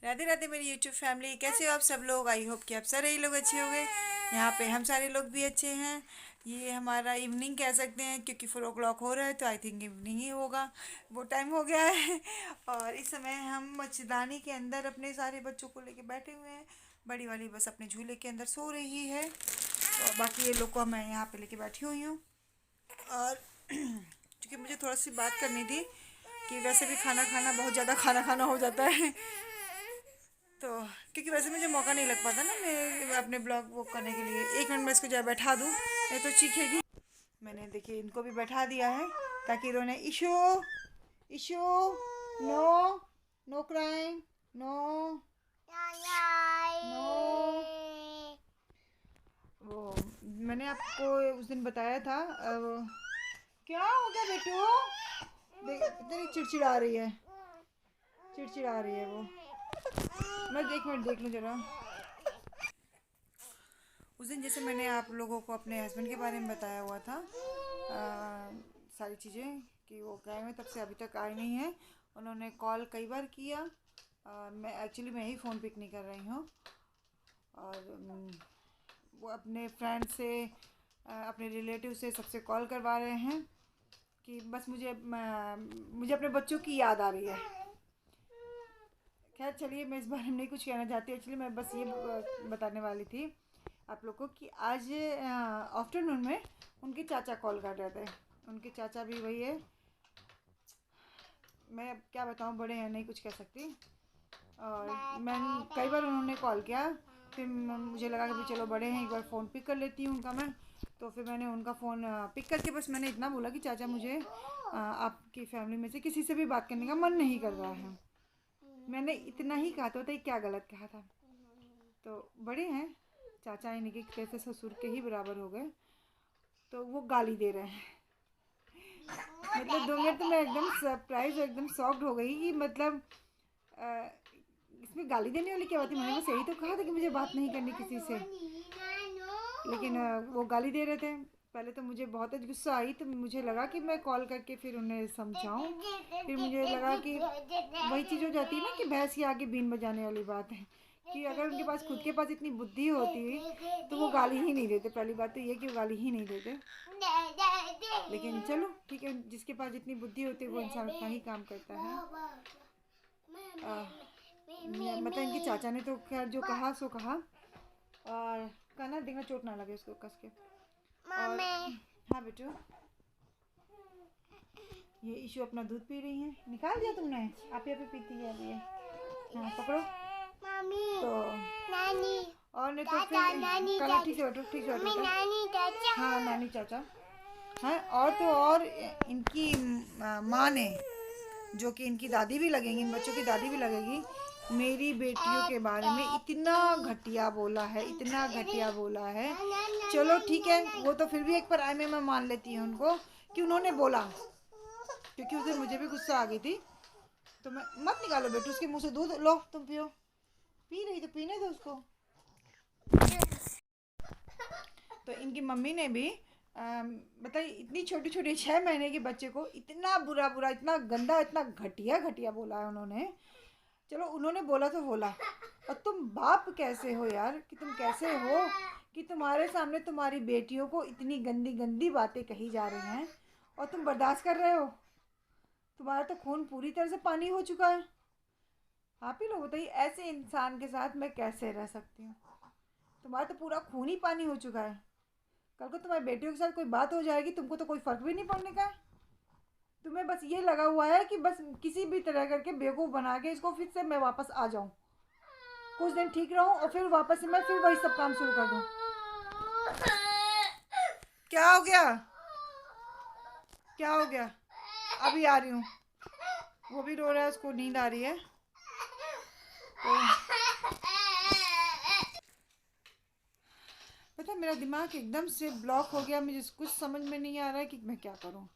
राधे राधे मेरी YouTube family, कैसे हो आप सब लोग। आई होप कि आप सारे ही लोग अच्छे होंगे। यहाँ पे हम सारे लोग भी अच्छे हैं। ये हमारा इवनिंग कह सकते हैं क्योंकि 4 o'clock हो रहा है, तो आई थिंक इवनिंग ही होगा। वो टाइम हो गया है। और इस समय हम मच्छरदानी के अंदर अपने सारे बच्चों को लेके बैठे हुए हैं। बड़ी वाली बस अपने झूले के अंदर सो रही है और बाकी ये लोग को मैं यहाँ पे लेके बैठी हुई हूँ। और क्योंकि मुझे थोड़ा सी बात करनी थी कि वैसे भी खाना खाना बहुत ज़्यादा खाना खाना हो जाता है। तो क्योंकि वैसे मुझे मौका नहीं लग पाता ना मैं अपने ब्लॉग वो करने के लिए। 1 मिनट में इसको जब बैठा दूँ नहीं तो चीखेगी। मैंने देखिए इनको भी बैठा दिया है ताकि इन्होंने issue issue no no crime no no. वो मैंने आपको उस दिन बताया था। क्या हो गया बेटू, इतनी चिड़चिड़ा रही है, चिड़चिड़ा रही है वो। मैं 1 मिनट देख लूँ जरा। उस दिन जैसे मैंने आप लोगों को अपने हस्बैंड के बारे में बताया हुआ था, सारी चीज़ें कि वो गए हुए तब से अभी तक आए नहीं हैं। उन्होंने कॉल कई बार किया। मैं ही फ़ोन पिक नहीं कर रही हूँ। और वो अपने फ्रेंड से अपने रिलेटिव से सबसे कॉल करवा रहे हैं कि बस मुझे अपने बच्चों की याद आ रही है। खैर चलिए, मैं इस बारे में नहीं कुछ कहना चाहती। एक्चुअली मैं बस ये बताने वाली थी आप लोग को कि आज आफ्टरनून में उनके चाचा कॉल कर रहे थे। उनके चाचा भी वही है, मैं अब क्या बताऊँ, बड़े हैं नहीं कुछ कह सकती। और मैं कई बार उन्होंने कॉल किया, फिर मुझे लगा कि भाई चलो बड़े हैं एक बार फ़ोन पिक कर लेती हूँ उनका मैं। तो फिर मैंने उनका फ़ोन पिक करके बस मैंने इतना बोला कि चाचा मुझे आपकी फैमिली में से किसी से भी बात करने का मन नहीं कर रहा है। मैंने इतना ही कहा तो बताइए क्या गलत कहा था। तो बड़े हैं चाचा, इन्हीं के कैसे ससुर के ही बराबर हो गए। तो वो गाली दे रहे हैं। मतलब 2 मिनट तो मैं एकदम सरप्राइज एकदम शॉक्ड हो गई कि मतलब अ, इसमें गाली देने वाली क्या बात है। मैंने बस यही तो कहा था कि मुझे बात नहीं करनी किसी से, लेकिन वो गाली दे रहे थे। पहले तो मुझे बहुत गुस्सा आई, तो मुझे लगा कि मैं कॉल करके फिर उन्हें समझाऊं। फिर मुझे लगा कि वही चीज़ हो जाती है ना कि भैंस के आगे बीन बजाने वाली बात है, कि अगर उनके पास खुद के पास इतनी बुद्धि होती तो वो गाली ही नहीं देते। पहली बात तो ये कि वो गाली ही नहीं देते। लेकिन चलो ठीक है, जिसके पास जितनी बुद्धि होती है वो इंसान उतना ही काम करता है। मतलब इनके चाचा ने तो खैर जो कहा सो कहा। और कहना देखना चोट ना लगे उसको कस के। और हाँ बेटू, ये इशू अपना दूध पी रही है, निकाल दिया तुमने, आप यहाँ पे पीती है अभी। हाँ पकड़ो तो और नहीं तो फिर कल ठीक है बेटू, ठीक है बेटू। हाँ नानी चाचा हैं। और तो और इनकी माँ ने, जो कि इनकी दादी भी लगेंगी, इन बच्चों की दादी भी लगेगी, मेरी बेटियों के बारे में इतना घटिया बोला है, इतना घटिया बोला है। चलो ठीक है, वो तो फिर भी एक पर आए में मैं मान लेती हूँ उनको कि उन्होंने बोला, क्योंकि उस दिन मुझे भी गुस्सा आ गई थी। तो मैं मत निकालो बेटू उसके मुंह से दूध, लो तुम पियो। पी रही तो पीने दो उसको। तो इनकी मम्मी ने भी बताइए इतनी छोटी छोटी 6 महीने के बच्चे को इतना बुरा बुरा, इतना गंदा, इतना घटिया घटिया बोला है उन्होंने। चलो उन्होंने बोला तो बोला, और तुम बाप कैसे हो यार, कि तुम कैसे हो कि तुम्हारे सामने तुम्हारी बेटियों को इतनी गंदी गंदी बातें कही जा रही हैं और तुम बर्दाश्त कर रहे हो। तुम्हारा तो खून पूरी तरह से पानी हो चुका है। आप ही लोग बताइए ऐसे इंसान के साथ मैं कैसे रह सकती हूँ। तुम्हारा तो पूरा खून ही पानी हो चुका है। कल को तुम्हारी बेटियों के साथ कोई बात हो जाएगी, तुमको तो कोई फ़र्क भी नहीं पड़ने का। तुम्हें बस ये लगा हुआ है कि बस किसी भी तरह करके बेवकूफ़ बना के इसको फिर से मैं वापस आ जाऊँ, कुछ दिन ठीक रहूँ और फिर वापस से मैं फिर वही सब काम शुरू कर दूँ। क्या हो गया, क्या हो गया? अभी आ रही हूँ। वो भी रो रहा है, उसको नींद आ रही है। तो पता मेरा दिमाग एकदम से ब्लॉक हो गया। मुझे कुछ समझ में नहीं आ रहा है कि मैं क्या करूँ।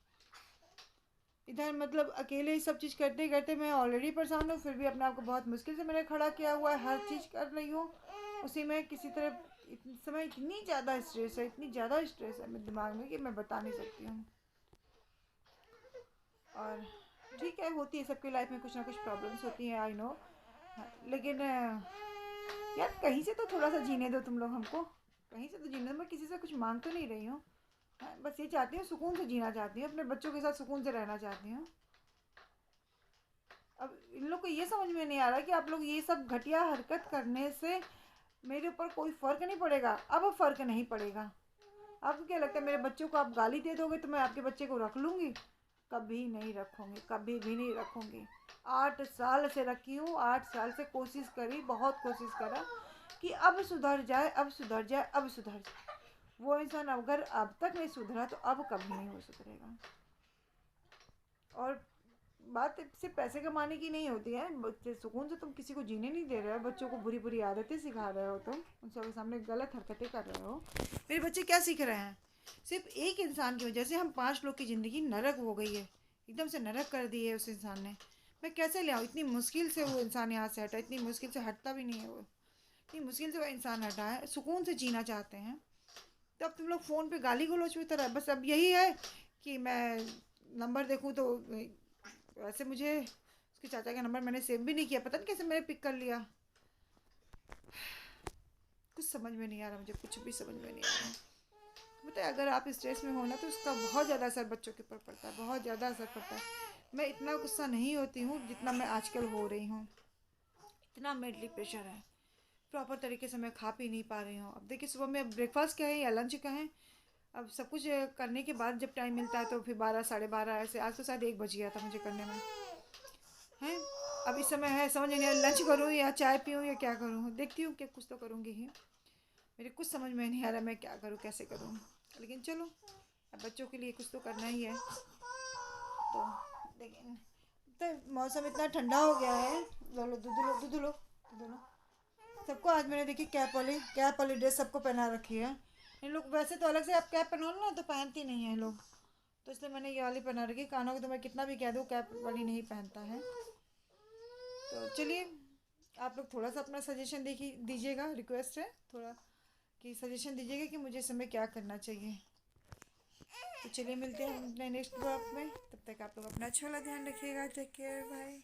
इधर मतलब अकेले ही सब चीज़ करते करते मैं ऑलरेडी परेशान हूँ, फिर भी अपने आप को बहुत मुश्किल से मैंने खड़ा किया हुआ है, हर चीज़ कर रही हूँ उसी में किसी तरह। इस समय इतनी ज़्यादा स्ट्रेस है, इतनी ज़्यादा स्ट्रेस है मेरे दिमाग में कि मैं बता नहीं सकती हूँ। और ठीक है, होती है सबकी लाइफ में, कुछ ना कुछ प्रॉब्लम्स होती हैं, आई नो। हाँ, लेकिन यार कहीं से तो थोड़ा सा जीने दो तुम लोग हमको, कहीं से तो जीने दो। मैं किसी से कुछ मांग तो नहीं रही हूँ। हाँ, बस ये चाहती हूँ, सुकून से जीना चाहती हूँ, अपने बच्चों के साथ सुकून से रहना चाहती हूँ। अब इन लोग को ये समझ में नहीं आ रहा कि आप लोग ये सब घटिया हरकत करने से मेरे ऊपर कोई फ़र्क नहीं पड़ेगा। अब फ़र्क नहीं पड़ेगा। आपको क्या लगता है मेरे बच्चों को आप गाली दे दोगे तो मैं आपके बच्चे को रख लूँगी? कभी नहीं रखूँगी, कभी भी नहीं रखूँगी। 8 साल से रखी हूँ, 8 साल से कोशिश करी, बहुत कोशिश करा कि अब सुधर जाए, अब सुधर जाए, अब सुधर जाए। वो इंसान अगर अब तक नहीं सुधरा तो अब कभी नहीं हो सुधरेगा। और बात सिर्फ पैसे कमाने की नहीं होती है। बच्चे सुकून से तुम किसी को जीने नहीं दे रहे हो, बच्चों को बुरी बुरी आदतें सिखा रहे हो, तुम उन सबके सामने गलत हरकतें कर रहे हो। मेरे बच्चे क्या सीख रहे हैं? सिर्फ एक इंसान की वजह से हम 5 लोग की ज़िंदगी नरक हो गई है, एकदम से नरक कर दी है उस इंसान ने। मैं कैसे ले आऊँ? इतनी मुश्किल से वो इंसान यहाँ से हटा, इतनी मुश्किल से हटता भी नहीं है वो, इतनी मुश्किल से वो इंसान हटा है। सुकून से जीना चाहते हैं तो अब तुम लोग फ़ोन पे गाली गलौज की तरह, बस अब यही है कि मैं नंबर देखूँ तो वैसे मुझे उसके चाचा का नंबर मैंने सेव भी नहीं किया, पता नहीं कैसे मैंने पिक कर लिया। कुछ समझ में नहीं आ रहा मुझे, कुछ भी समझ में नहीं आ रहा। बताए अगर आप स्ट्रेस में हो ना तो उसका बहुत ज़्यादा असर बच्चों के ऊपर पड़ता है, बहुत ज़्यादा असर पड़ता है। मैं इतना गुस्सा नहीं होती हूँ जितना मैं आजकल हो रही हूँ। इतना मेंटली प्रेशर है, प्रॉपर तरीके से मैं खा पी नहीं पा रही हूँ। अब देखिए सुबह में ब्रेकफास्ट क्या है या लंच का है, अब सब कुछ करने के बाद जब टाइम मिलता है तो फिर 12 साढ़े 12 ऐसे, आज तो शायद 1 बज गया था मुझे करने में है। अब इस समय है समझ नहीं आ रहा लंच करूँ या चाय पीऊँ या क्या करूँ। देखती हूँ कि कुछ तो करूँगी ही, मेरे कुछ समझ में नहीं आ रहा मैं क्या करूँ कैसे करूँ। लेकिन चलो अब बच्चों के लिए कुछ तो करना ही है। तो लेकिन तो मौसम इतना ठंडा हो गया है। लो लो दूध लो दूध लो दूध लो। सबको आज मैंने देखी कैप वाली ड्रेस सबको पहना रखी है। इन लोग वैसे तो अलग से आप कैप पहना लो ना तो पहनती नहीं है लोग, तो इसलिए मैंने ये वाली पहना रखी। कानों को तो मैं कितना भी कह दूँ कैप वाली नहीं पहनता है। तो चलिए आप लोग थोड़ा सा अपना सजेशन देखिए दीजिएगा, रिक्वेस्ट है थोड़ा कि सजेशन दीजिएगा कि मुझे इस समय क्या करना चाहिए। तो चलिए मिलते हैं हम अपने नेक्स्ट ब्लॉग में, तब तक आप लोग अपना अच्छा वाला ध्यान रखिएगा। Take care, bye.